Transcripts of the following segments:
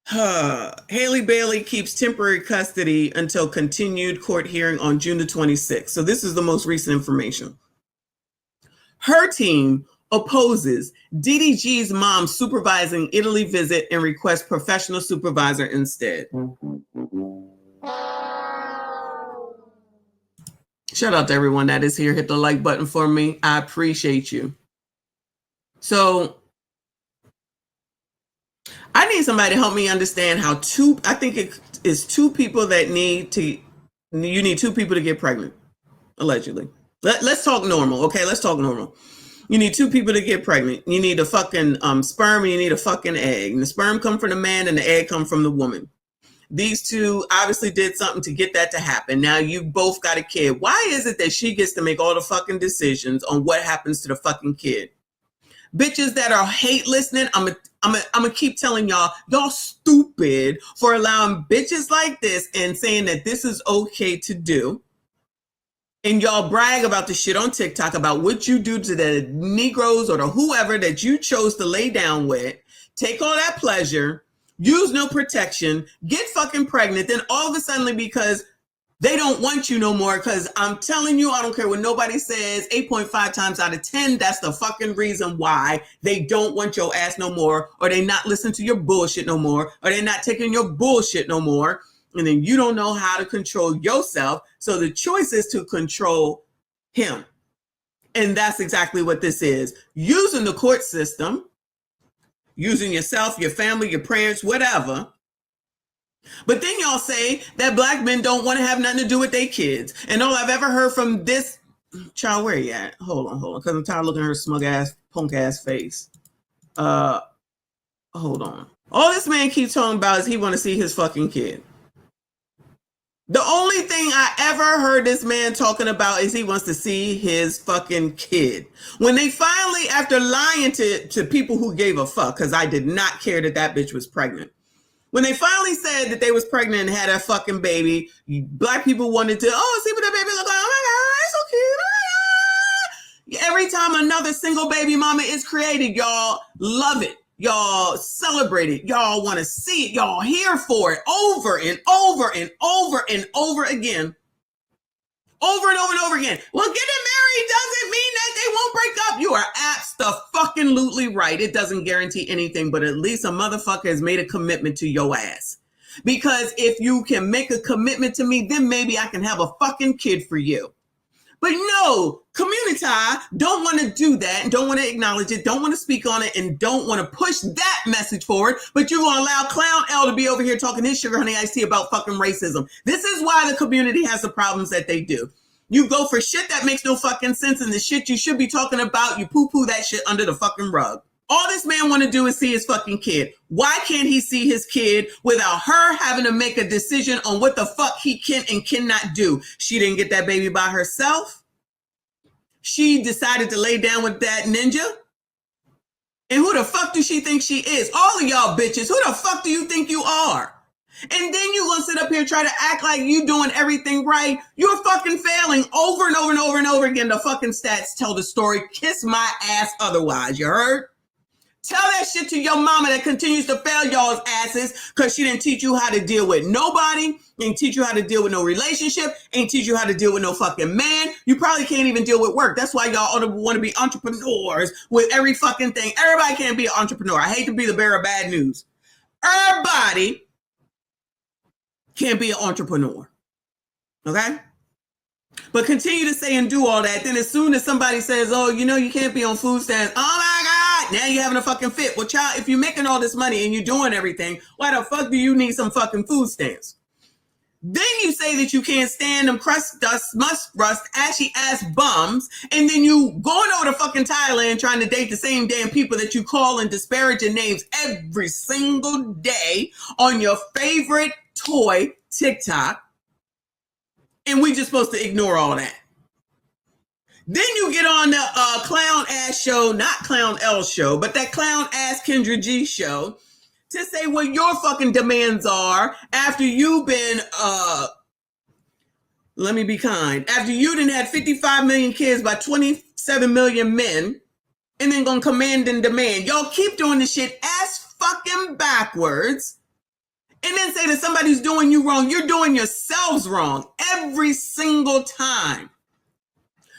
Haley Bailey keeps temporary custody until continued court hearing on June the 26th. So this is the most recent information. Her team opposes DDG's mom supervising Italy visit and requests professional supervisor instead. Shout out to everyone that is here. Hit the like button for me. I appreciate you. So I need somebody to help me understand how I think it is two people that you need two people to get pregnant, allegedly. Let's talk normal, okay? Let's talk normal. You need two people to get pregnant. You need a fucking sperm and you need a fucking egg. And the sperm come from the man and the egg come from the woman. These two obviously did something to get that to happen. Now you both got a kid. Why is it that she gets to make all the fucking decisions on what happens to the fucking kid? Bitches that are hate listening, I'm gonna keep telling y'all stupid for allowing bitches like this and saying that this is okay to do. And y'all brag about the shit on TikTok about what you do to the Negroes or the whoever that you chose to lay down with. Take all that pleasure, use no protection, get fucking pregnant, then all of a sudden because they don't want you no more, because I'm telling you, I don't care what nobody says, 8.5 times out of 10, that's the fucking reason why they don't want your ass no more, or they not listen to your bullshit no more, or they not taking your bullshit no more, and then you don't know how to control yourself, so the choice is to control him. And that's exactly what this is. Using the court system, using yourself, your family, your parents, whatever. But then y'all say that black men don't want to have nothing to do with their kids. And all I've ever heard from this child, where you at? Hold on. Because I'm tired of looking at her smug ass, punk ass face. Hold on. All this man keeps talking about is he want to see his fucking kid. The only thing I ever heard this man talking about is he wants to see his fucking kid. When they finally, after lying to people who gave a fuck, because I did not care that bitch was pregnant. When they finally said that they was pregnant and had a fucking baby, black people wanted to, see what that baby look like. Oh my God, it's so cute. Every time another single baby mama is created, y'all love it. Y'all celebrate it. Y'all want to see it. Y'all here for it over and over and over and over again. Over and over and over again. Well, getting married doesn't mean that they won't break up. You are abso-fucking-lutely right. It doesn't guarantee anything, but at least a motherfucker has made a commitment to your ass. Because if you can make a commitment to me, then maybe I can have a fucking kid for you. But no, community don't want to do that and don't want to acknowledge it, don't want to speak on it, and don't want to push that message forward. But you're going to allow Clown L to be over here talking his sugar honey iced tea about fucking racism. This is why the community has the problems that they do. You go for shit that makes no fucking sense, and the shit you should be talking about, you poo-poo that shit under the fucking rug. All this man want to do is see his fucking kid. Why can't he see his kid without her having to make a decision on what the fuck he can and cannot do? She didn't get that baby by herself. She decided to lay down with that ninja. And who the fuck do she think she is? All of y'all bitches, who the fuck do you think you are? And then you gonna sit up here and try to act like you doing everything right. You're fucking failing over and over and over and over again. The fucking stats tell the story. Kiss my ass otherwise, you heard? Tell that shit to your mama that continues to fail y'all's asses because she didn't teach you how to deal with nobody, ain't teach you how to deal with no relationship, ain't teach you how to deal with no fucking man. You probably can't even deal with work. That's why y'all want to be entrepreneurs with every fucking thing. Everybody can't be an entrepreneur. I hate to be the bearer of bad news. Everybody can't be an entrepreneur. Okay? But continue to say and do all that. Then as soon as somebody says, you can't be on food stamps. Oh my God. Now you're having a fucking fit. Well, child, if you're making all this money and you're doing everything, why the fuck do you need some fucking food stamps? Then you say that you can't stand them crust dust, must rust, ashy ass bums. And then you going over to fucking Thailand trying to date the same damn people that you call and disparage your names every single day on your favorite toy, TikTok. And we just supposed to ignore all that. Then you get on the clown ass show, not Clown L show, but that clown ass Kendra G show to say what your fucking demands are after you've been, let me be kind, after you done had 55 million kids by 27 million men and then gonna command and demand. Y'all keep doing this shit ass fucking backwards. and then say that somebody's doing you wrong. You're doing yourselves wrong every single time.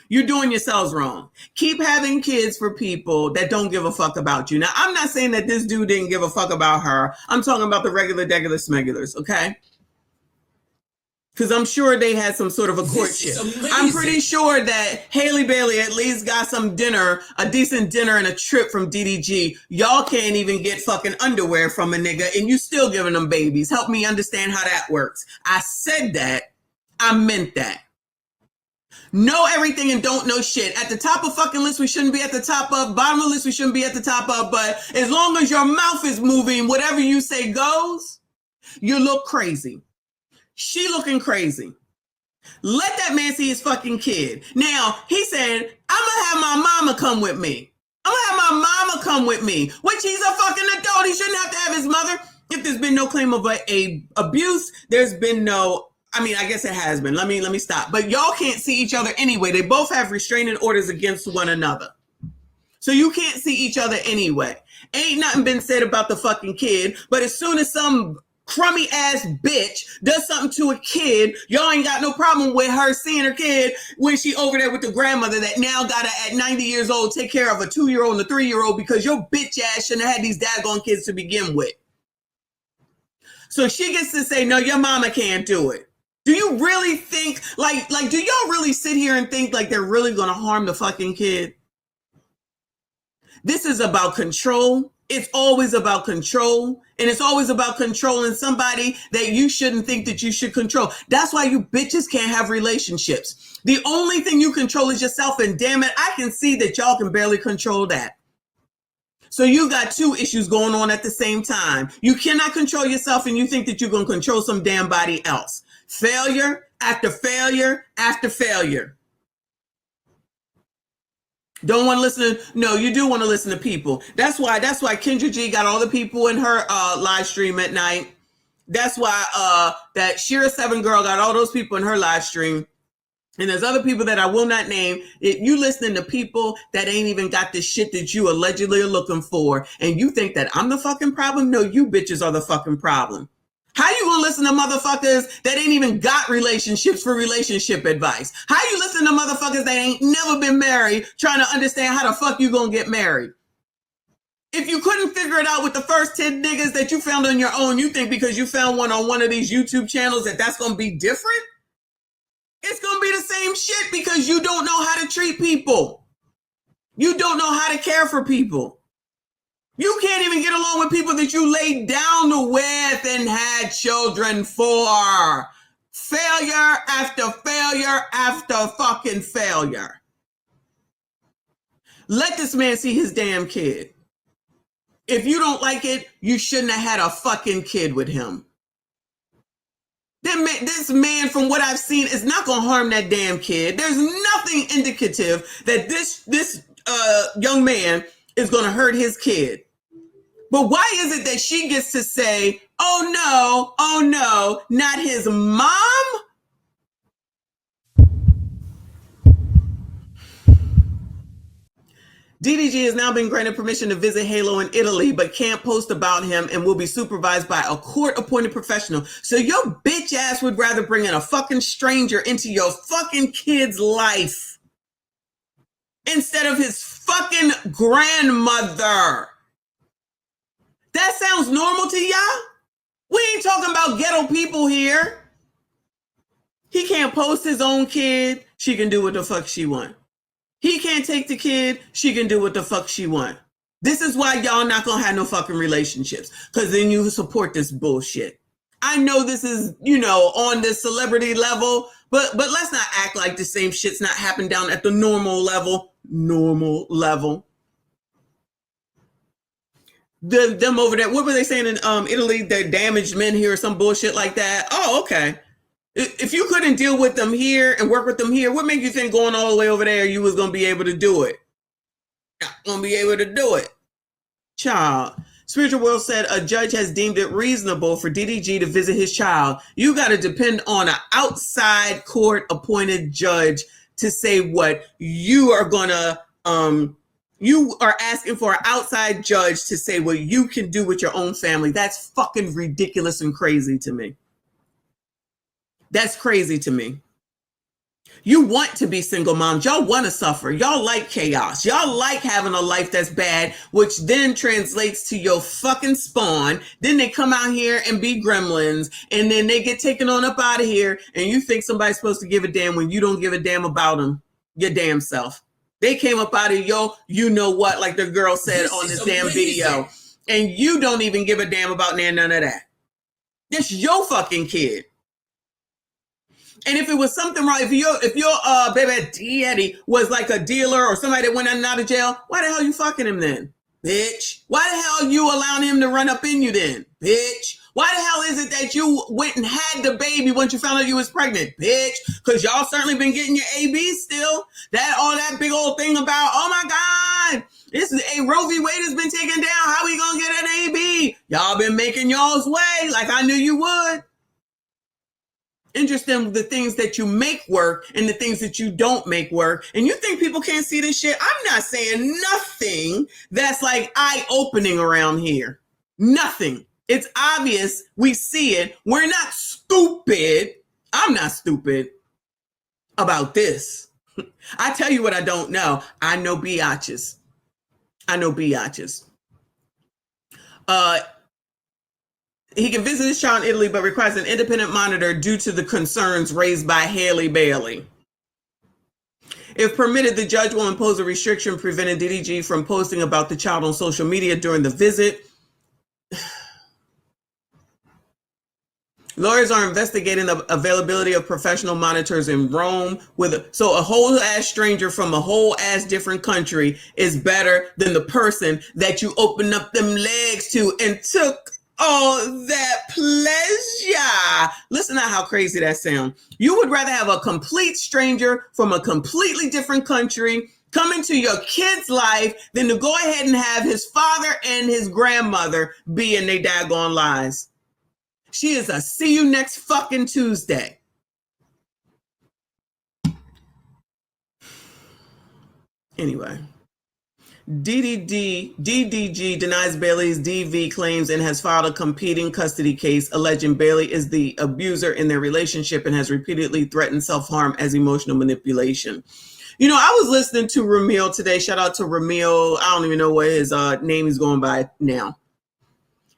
You're doing yourselves wrong. Keep having kids for people that don't give a fuck about you. Now, I'm not saying that this dude didn't give a fuck about her. I'm talking about the regular, degular smegulars, okay? Because I'm sure they had some sort of a courtship. I'm pretty sure that Haley Bailey at least got some dinner, a decent dinner and a trip from DDG. Y'all can't even get fucking underwear from a nigga and you still giving them babies. Help me understand how that works. I said that. I meant that. Know everything and don't know shit. At the top of fucking list, we shouldn't be at the top of. Bottom of the list, we shouldn't be at the top of. But as long as your mouth is moving, whatever you say goes, you look crazy. She looking crazy. Let that man see his fucking kid. Now, he said, I'm going to have my mama come with me. I'm going to have my mama come with me. Which he's a fucking adult. He shouldn't have to have his mother. If there's been no claim of a abuse, there's been no, I mean, I guess it has been. Let me stop. But y'all can't see each other anyway. They both have restraining orders against one another. So you can't see each other anyway. Ain't nothing been said about the fucking kid. But as soon as some crummy ass bitch does something to a kid, y'all ain't got no problem with her seeing her kid when she over there with the grandmother that now gotta at 90 years old take care of a 2-year-old and a 3-year-old because your bitch ass shouldn't have had these daggone kids to begin with. So she gets to say, no, your mama can't do it. Do you really think, like, do y'all really sit here and think like they're really gonna harm the fucking kid? This is about control. It's always about control. And it's always about controlling somebody that you shouldn't think that you should control. That's why you bitches can't have relationships. The only thing you control is yourself. And damn it, I can see that y'all can barely control that. So you got two issues going on at the same time. You cannot control yourself and you think that you're going to control some damn body else. Failure after failure after failure. Don't want to listen to, no, you do want to listen to people. That's why Kendra G got all the people in her live stream at night. That's why that Shira 7 girl got all those people in her live stream. And there's other people that I will not name. You listening to people that ain't even got the shit that you allegedly are looking for. And you think that I'm the fucking problem? No, you bitches are the fucking problem. How you gonna listen to motherfuckers that ain't even got relationships for relationship advice? How you listen to motherfuckers that ain't never been married trying to understand how the fuck you gonna get married? If you couldn't figure it out with the first 10 niggas that you found on your own, you think because you found one on one of these YouTube channels that that's gonna be different? It's gonna be the same shit because you don't know how to treat people. You don't know how to care for people. You can't even get along with people that you laid down with and had children for. Failure after failure after fucking failure. Let this man see his damn kid. If you don't like it, you shouldn't have had a fucking kid with him. This man, from what I've seen, is not going to harm that damn kid. There's nothing indicative that this young man is going to hurt his kid. But why is it that she gets to say, oh no, not his mom? DDG has now been granted permission to visit Halo in Italy, but can't post about him and will be supervised by a court-appointed professional. So your bitch ass would rather bring in a fucking stranger into your fucking kid's life instead of his fucking grandmother. That sounds normal to y'all? We ain't talking about ghetto people here. He can't post his own kid. She can do what the fuck she want. He can't take the kid. She can do what the fuck she want. This is why y'all not gonna have no fucking relationships. Because then you support this bullshit. I know this is, on the celebrity level, but let's not act like the same shit's not happening down at the normal level. Them over there, what were they saying in Italy? They're damaged men here or some bullshit like that. Oh, okay. If you couldn't deal with them here and work with them here, what made you think going all the way over there you was going to be able to do it? Not going to be able to do it. Child. Spiritual World said a judge has deemed it reasonable for DDG to visit his child. You got to depend on an outside court appointed judge to say what you are going to, You are asking for an outside judge to say what you can do with your own family. That's fucking ridiculous and crazy to me. That's crazy to me. You want to be single moms. Y'all want to suffer. Y'all like chaos. Y'all like having a life that's bad, which then translates to your fucking spawn. Then they come out here and be gremlins, and then they get taken on up out of here, and you think somebody's supposed to give a damn when you don't give a damn about them, your damn self. They came up out of you know what, like the girl said on this damn video, and you don't even give a damn about none of that. This your fucking kid. And if it was something wrong, if your baby daddy was like a dealer or somebody that went in and out of jail, why the hell you fucking him then, bitch? Why the hell you allowing him to run up in you then, bitch? Why the hell is it that you went and had the baby once you found out you was pregnant, bitch? Because y'all certainly been getting your AB still. All that big old thing about, oh my God, this is a Roe v. Wade has been taken down. How we gonna get an AB? Y'all been making y'all's way like I knew you would. Interesting, the things that you make work and the things that you don't make work. And you think people can't see this shit? I'm not saying nothing that's like eye-opening around here. Nothing. It's obvious. We see it. We're not stupid. I'm not stupid about this. I tell you what I don't know. I know biatches. I know biatches. He can visit his child in Italy, but requires an independent monitor due to the concerns raised by Halle Bailey. If permitted, the judge will impose a restriction preventing DDG from posting about the child on social media during the visit. Lawyers are investigating the availability of professional monitors in Rome. So a whole ass stranger from a whole ass different country is better than the person that you opened up them legs to and took all that pleasure. Listen to how crazy that sounds. You would rather have a complete stranger from a completely different country come into your kid's life than to go ahead and have his father and his grandmother be in their daggone lives. She is a see you next fucking Tuesday. Anyway. DDG denies Bailey's DV claims and has filed a competing custody case alleging Bailey is the abuser in their relationship and has repeatedly threatened self-harm as emotional manipulation. You know, I was listening to Ramil today. Shout out to Ramil. I don't even know what his name is going by now.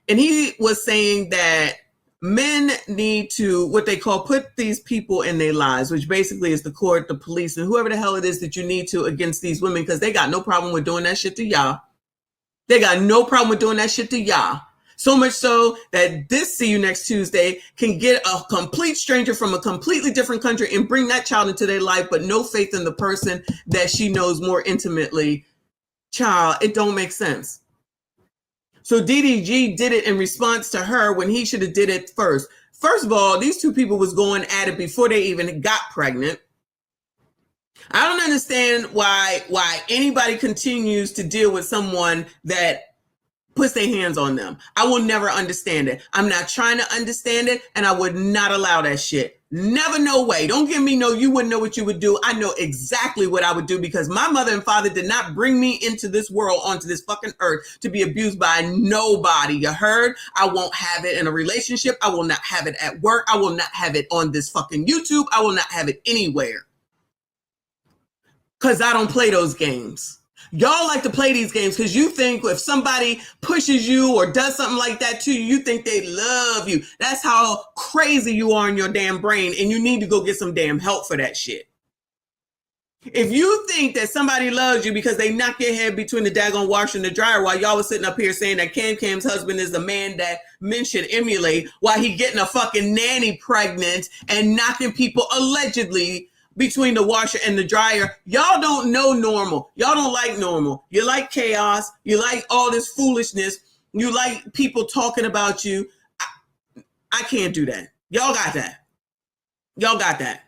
And he was saying that men need to, what they call, put these people in their lives, which basically is the court, the police, and whoever the hell it is that you need to against these women, because they got no problem with doing that shit to y'all. They got no problem with doing that shit to y'all. So much so that this See You Next Tuesday can get a complete stranger from a completely different country and bring that child into their life, but no faith in the person that she knows more intimately. Child, it don't make sense. So DDG did it in response to her when he should have did it first. First of all, these two people was going at it before they even got pregnant. I don't understand why anybody continues to deal with someone that puts their hands on them. I will never understand it. I'm not trying to understand it, and I would not allow that shit. Never, no way. Don't give me no, you wouldn't know what you would do. I know exactly what I would do because my mother and father did not bring me into this world, onto this fucking earth, to be abused by nobody. You heard? I won't have it in a relationship. I will not have it at work. I will not have it on this fucking YouTube. I will not have it anywhere. Because I don't play those games. Y'all like to play these games because you think if somebody pushes you or does something like that to you, you think they love you. That's how crazy you are in your damn brain, and you need to go get some damn help for that shit. If you think that somebody loves you because they knock your head between the daggone washer and the dryer while y'all was sitting up here saying that Cam's husband is the man that men should emulate while he getting a fucking nanny pregnant and knocking people allegedly between the washer and the dryer, y'all don't know normal. Y'all don't like normal. You like chaos. You like all this foolishness. You like people talking about you. I can't do that. Y'all got that. Y'all got that.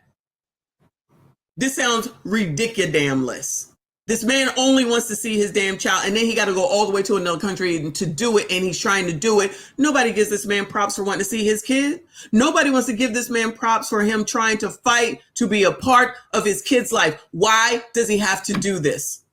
This sounds ridiculous. This man only wants to see his damn child, and then he got to go all the way to another country to do it, and he's trying to do it. Nobody gives this man props for wanting to see his kid. Nobody wants to give this man props for him trying to fight to be a part of his kid's life. Why does he have to do this?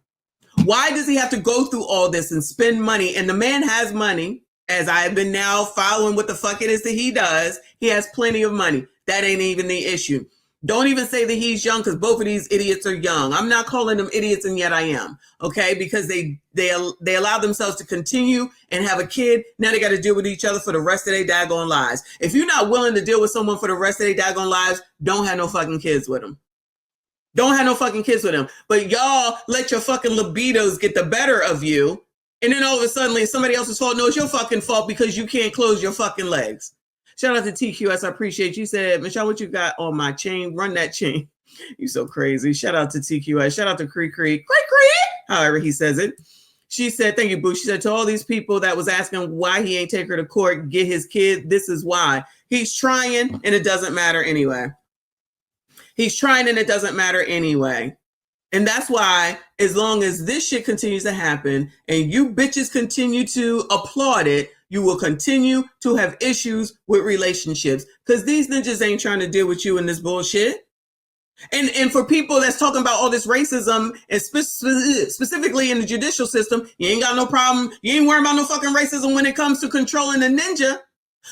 Why does he have to go through all this and spend money? And the man has money, as I have been now following what the fuck it is that he does. He has plenty of money. That ain't even the issue. Don't even say that he's young, because both of these idiots are young. I'm not calling them idiots, and yet I am. Okay, because they allow themselves to continue and have a kid. Now they got to deal with each other for the rest of their daggone lives. If you're not willing to deal with someone for the rest of their daggone lives, don't have no fucking kids with them. Don't have no fucking kids with them. But y'all let your fucking libidos get the better of you, and then all of a sudden it's somebody else's fault. No, it's your fucking fault because you can't close your fucking legs. Shout out to TQS. I appreciate you. Said, Michon, what you got on my chain? Run that chain. You so crazy. Shout out to TQS. Shout out to Cree, however he says it. She said, thank you, Boo. She said, to all these people that was asking why he ain't take her to court, get his kid, this is why. He's trying, and it doesn't matter anyway. He's trying, and it doesn't matter anyway. And that's why, as long as this shit continues to happen and you bitches continue to applaud it, you will continue to have issues with relationships, because these ninjas ain't trying to deal with you in this bullshit. And for people that's talking about all this racism, and specifically in the judicial system, you ain't got no problem. You ain't worrying about no fucking racism when it comes to controlling the ninja.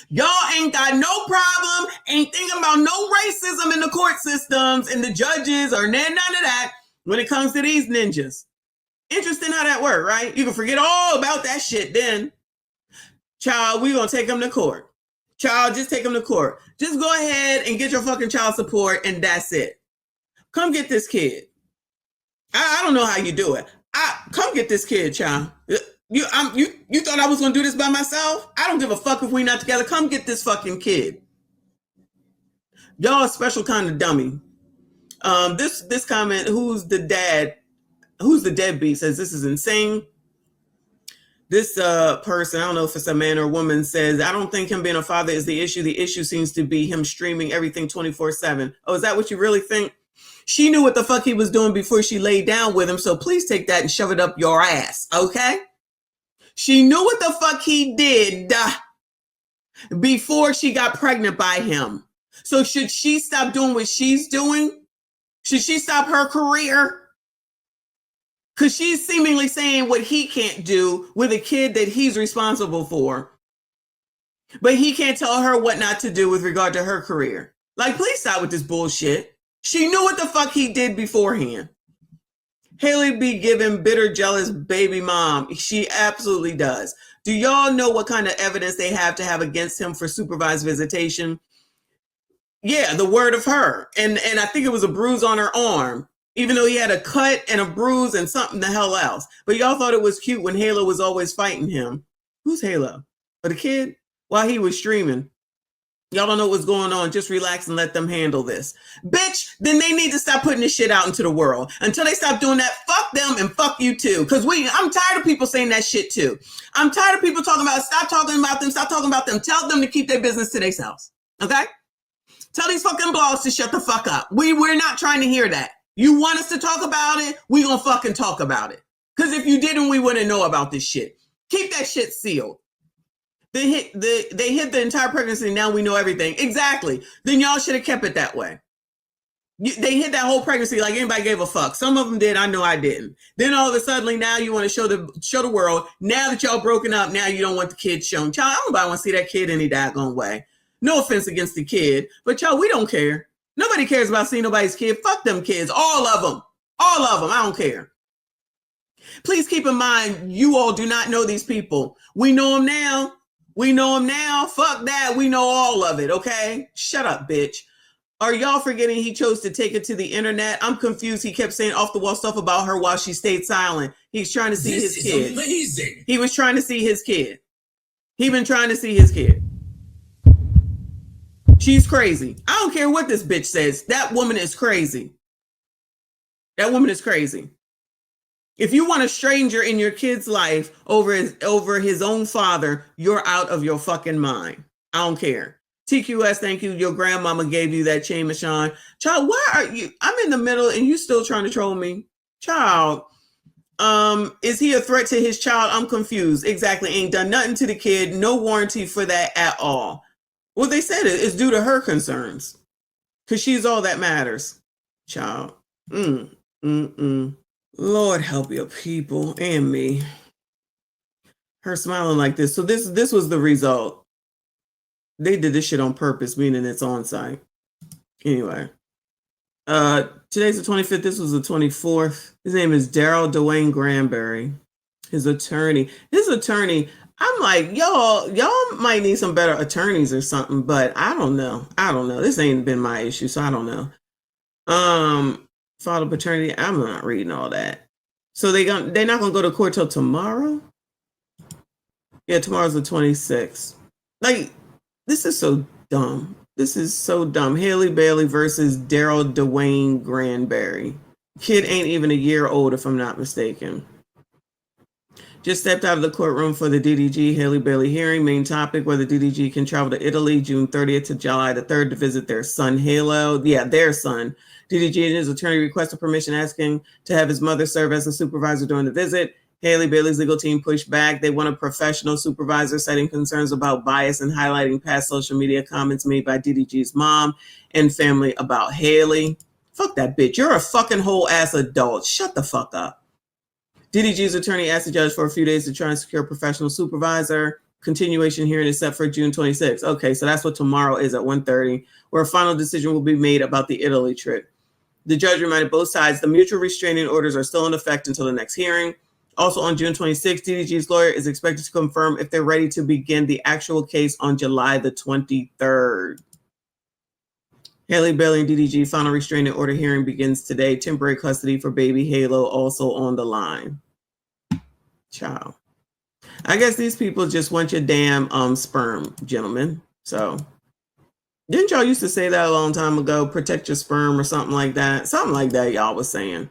Y'all ain't got no problem, ain't thinking about no racism in the court systems and the judges or none of that when it comes to these ninjas. Interesting how that works, right? You can forget all about that shit then. Child, we gonna take them to court. Child, just take them to court. Just go ahead and get your fucking child support, and that's it. Come get this kid. I don't know how you do it. Come get this kid, child. You thought I was gonna do this by myself? I don't give a fuck if we not together. Come get this fucking kid. Y'all a special kind of dummy. This comment, who's the dad? Who's the deadbeat? Says this is insane. This person, I don't know if it's a man or a woman, says, I don't think him being a father is the issue. The issue seems to be him streaming everything 24/7. Oh, is that what you really think? She knew what the fuck he was doing before she laid down with him. So please take that and shove it up your ass. Okay. She knew what the fuck he did before she got pregnant by him. So should she stop doing what she's doing? Should she stop her career? Because she's seemingly saying what he can't do with a kid that he's responsible for. But he can't tell her what not to do with regard to her career. Like, please stop with this bullshit. She knew what the fuck he did beforehand. Haley be giving bitter, jealous baby mom. She absolutely does. Do y'all know what kind of evidence they have to have against him for supervised visitation? Yeah, the word of her. And I think it was a bruise on her arm. Even though he had a cut and a bruise and something the hell else. But y'all thought it was cute when Halo was always fighting him. Who's Halo? Or the kid? While he was streaming. Y'all don't know what's going on. Just relax and let them handle this. Bitch, then they need to stop putting this shit out into the world. Until they stop doing that, fuck them and fuck you too. Because I'm tired of people saying that shit too. I'm tired of people talking about, stop talking about them, stop talking about them. Tell them to keep their business to themselves. Okay? Tell these fucking blogs to shut the fuck up. We're not trying to hear that. You want us to talk about it? We gonna fucking talk about it. Because if you didn't, we wouldn't know about this shit. Keep that shit sealed. They hid the entire pregnancy. Now we know everything. Exactly. Then y'all should have kept it that way. They hid that whole pregnancy like anybody gave a fuck. Some of them did. I know I didn't. Then all of a sudden, now you want to show the world. Now that y'all broken up, now you don't want the kid shown. Child, I don't want to see that kid any daggone way. No offense against the kid, but y'all, we don't care. Nobody cares about seeing nobody's kid. Fuck them kids. All of them. All of them. I don't care. Please keep in mind, you all do not know these people. We know them now. We know them now. Fuck that. We know all of it. Okay? Shut up, bitch. Are y'all forgetting he chose to take it to the internet? I'm confused. He kept saying off the wall stuff about her while she stayed silent. He's trying to see his kid. Amazing. He was trying to see his kid. He been trying to see his kid. She's crazy. I don't care what this bitch says. That woman is crazy. That woman is crazy. If you want a stranger in your kid's life over his own father, you're out of your fucking mind. I don't care. TQS, thank you. Your grandmama gave you that chain, Michon. Child, why are you? I'm in the middle and you still trying to troll me. Child, is he a threat to his child? I'm confused. Exactly. Ain't done nothing to the kid. No warranty for that at all. Well, they said it's due to her concerns. Because she's all that matters. Child. Lord help your people and me. Her smiling like this. So this was the result. They did this shit on purpose, meaning it's on site. Anyway. Today's the 25th. This was the 24th. His name is Daryl Dwayne Granberry. His attorney. I'm like, y'all might need some better attorneys or something, but I don't know. This ain't been my issue, so I don't know. Filed a paternity. I'm not reading all that. So they're not gonna go to court till tomorrow? Yeah, tomorrow's the 26th. Like, this is so dumb. This is so dumb. Haley Bailey versus Daryl Dwayne Granberry. Kid ain't even a year old, if I'm not mistaken. Just stepped out of the courtroom for the DDG Haley Bailey hearing. Main topic, whether DDG can travel to Italy June 30th to July the 3rd to visit their son, Halo. Yeah, their son. DDG and his attorney requested permission, asking to have his mother serve as a supervisor during the visit. Haley Bailey's legal team pushed back. They want a professional supervisor, citing concerns about bias and highlighting past social media comments made by DDG's mom and family about Haley. Fuck that bitch. You're a fucking whole ass adult. Shut the fuck up. DDG's attorney asked the judge for a few days to try and secure a professional supervisor. Continuation hearing is set for June 26th. Okay, so that's what tomorrow is at 1:30, where a final decision will be made about the Italy trip. The judge reminded both sides the mutual restraining orders are still in effect until the next hearing. Also on June 26th, DDG's lawyer is expected to confirm if they're ready to begin the actual case on July the 23rd. Haley Bailey and DDG final restraining order hearing begins today. Temporary custody for baby Halo also on the line. Ciao. I guess these people just want your damn sperm, gentlemen. So didn't y'all used to say that a long time ago? Protect your sperm or something like that. Something like that y'all was saying.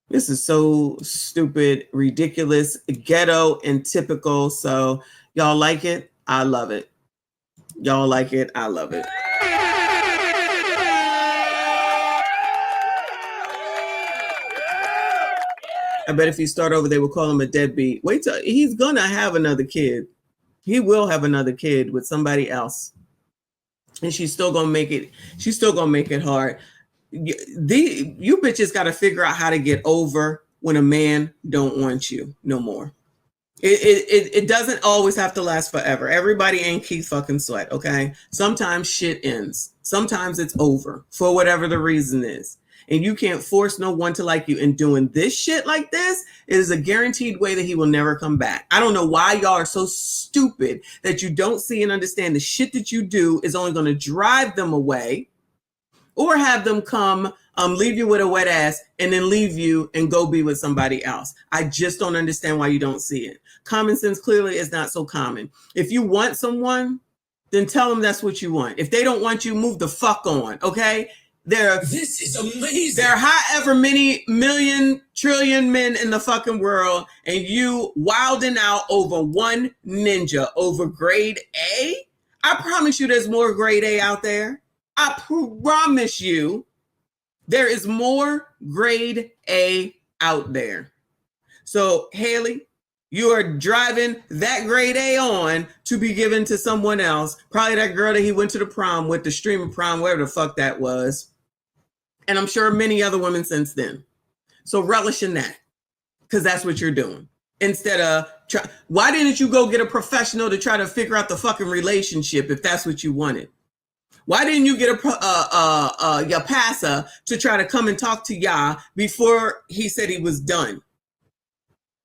This is so stupid, ridiculous, ghetto, and typical. So y'all like it? I love it. Y'all like it? I love it. I bet if he start over, they will call him a deadbeat. Wait till he's gonna have another kid. He will have another kid with somebody else. And she's still gonna make it. She's still gonna make it hard. You bitches got to figure out how to get over when a man don't want you no more. It doesn't always have to last forever. Everybody ain't Keith fucking Sweat, okay? Sometimes shit ends. Sometimes it's over for whatever the reason is. And you can't force no one to like you. And doing this shit like this is a guaranteed way that he will never come back. I don't know why y'all are so stupid that you don't see and understand the shit that you do is only going to drive them away, or have them come leave you with a wet ass and then leave you and go be with somebody else. I just don't understand why you don't see it. Common sense clearly is not so common. If you want someone, then tell them that's what you want. If they don't want you, move the fuck on, okay? This is amazing. There are however many million trillion men in the fucking world, and you wilding out over one ninja over grade A? I promise you there's more grade A out there. I promise you there is more grade A out there. So, Haley, you are driving that grade A on to be given to someone else. Probably that girl that he went to the prom with, the streamer prom, whatever the fuck that was. And I'm sure many other women since then. So relish in that, because that's what you're doing. Instead of, why didn't you go get a professional to try to figure out the fucking relationship if that's what you wanted? Why didn't you get your passer to try to come and talk to y'all before he said he was done?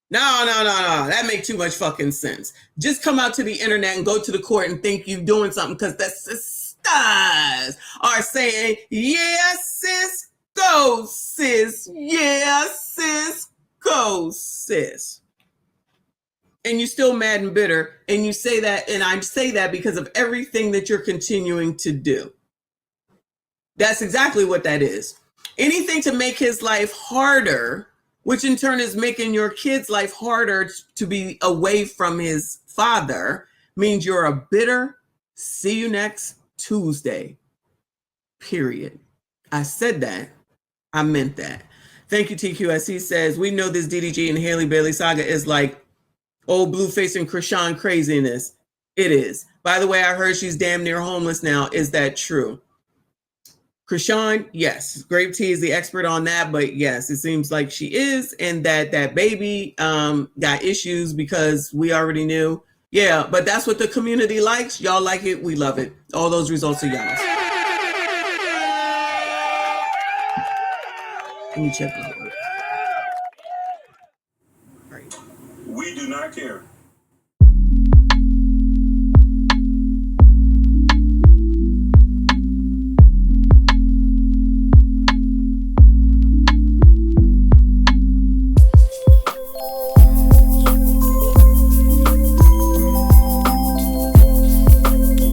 No. That makes too much fucking sense. Just come out to the internet and go to the court and think you're doing something because the sisters are saying, yeah, sis, go, sis. Yeah, sis, go, sis. And you're still mad and bitter, and you say that, and I say that because of everything that you're continuing to do. That's exactly what that is. Anything to make his life harder, which in turn is making your kid's life harder to be away from his father, means you're a bitter, see you next Tuesday, period. I said that. I meant that. Thank you, TQS. He says, we know this DDG and Haley Bailey saga is like old Blueface and Krishan craziness. It is. By the way, I heard she's damn near homeless now. Is that true? Krishan, yes, Grape Tea is the expert on that, but yes, it seems like she is, and that baby got issues because we already knew. Yeah, but that's what the community likes. Y'all like it, we love it. All those results are yellow. Let me check my work. We do not care.